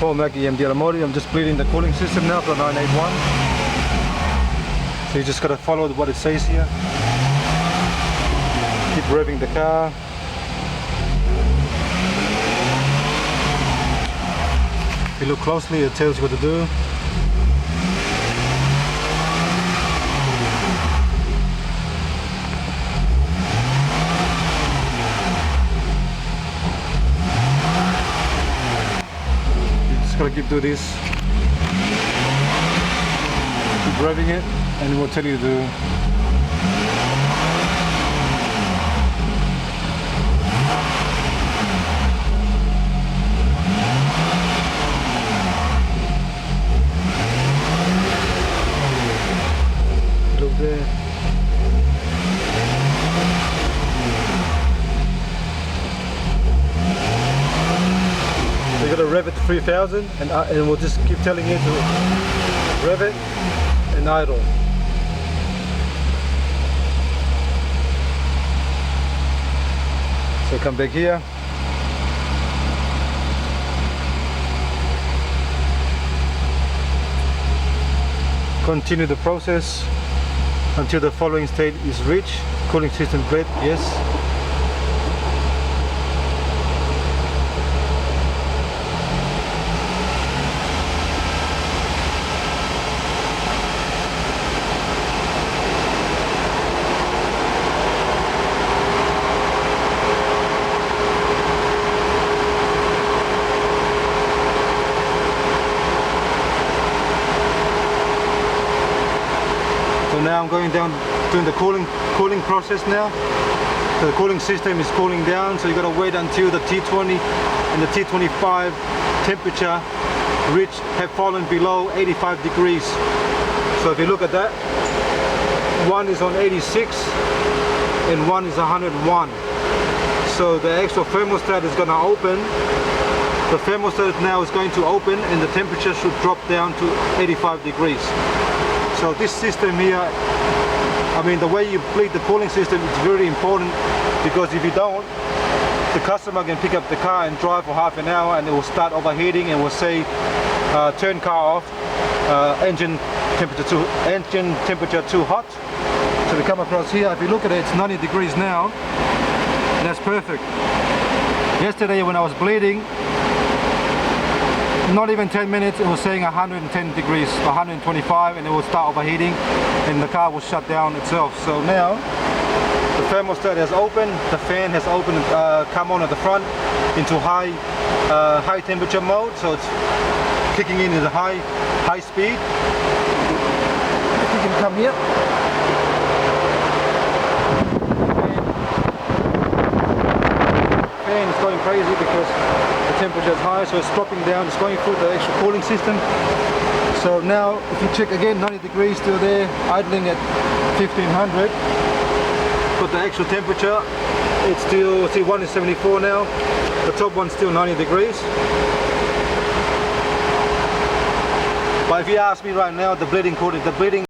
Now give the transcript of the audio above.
Paul Mackey, MD Automotive. I'm just bleeding the cooling system now for 981. So you just gotta follow what it says here. Keep revving the car. If you look closely, it tells you what to do. Gotta keep doing this, keep revving it, and it will tell you to do. Look there. You gotta rev it to 3000 and we'll just keep telling you to rev it and idle. So come back here. Continue the process until the following state is reached. Cooling system blade, yes. So now I'm going down doing the cooling process now. So the cooling system is cooling down, so you gotta wait until the T20 and the T25 temperature have fallen below 85 degrees. So if you look at that, one is on 86 and one is 101. So the actual thermostat is gonna open. The thermostat now is going to open and the temperature should drop down to 85 degrees. So this system here, I mean, the way you bleed the cooling system is very important, because if you don't, the customer can pick up the car and drive for half an hour and it will start overheating and will say, turn car off, engine temperature too hot. So we come across here, if you look at it, it's 90 degrees now, and that's perfect. Yesterday when I was bleeding, not even 10 minutes, it was saying 110 degrees, 125, and it will start overheating and the car will shut down itself. So now the thermostat has opened, the fan has opened, come on at the front into high temperature mode, so it's kicking in the high speed. If you can come here. The fan is going crazy because the temperature is high, so it's dropping down, it's going through the actual cooling system. So now if you check again, 90 degrees still there, idling at 1500, but the actual temperature, it's still, see, one is 74 now, the top one's still 90 degrees. But if you ask me right now, the bleeding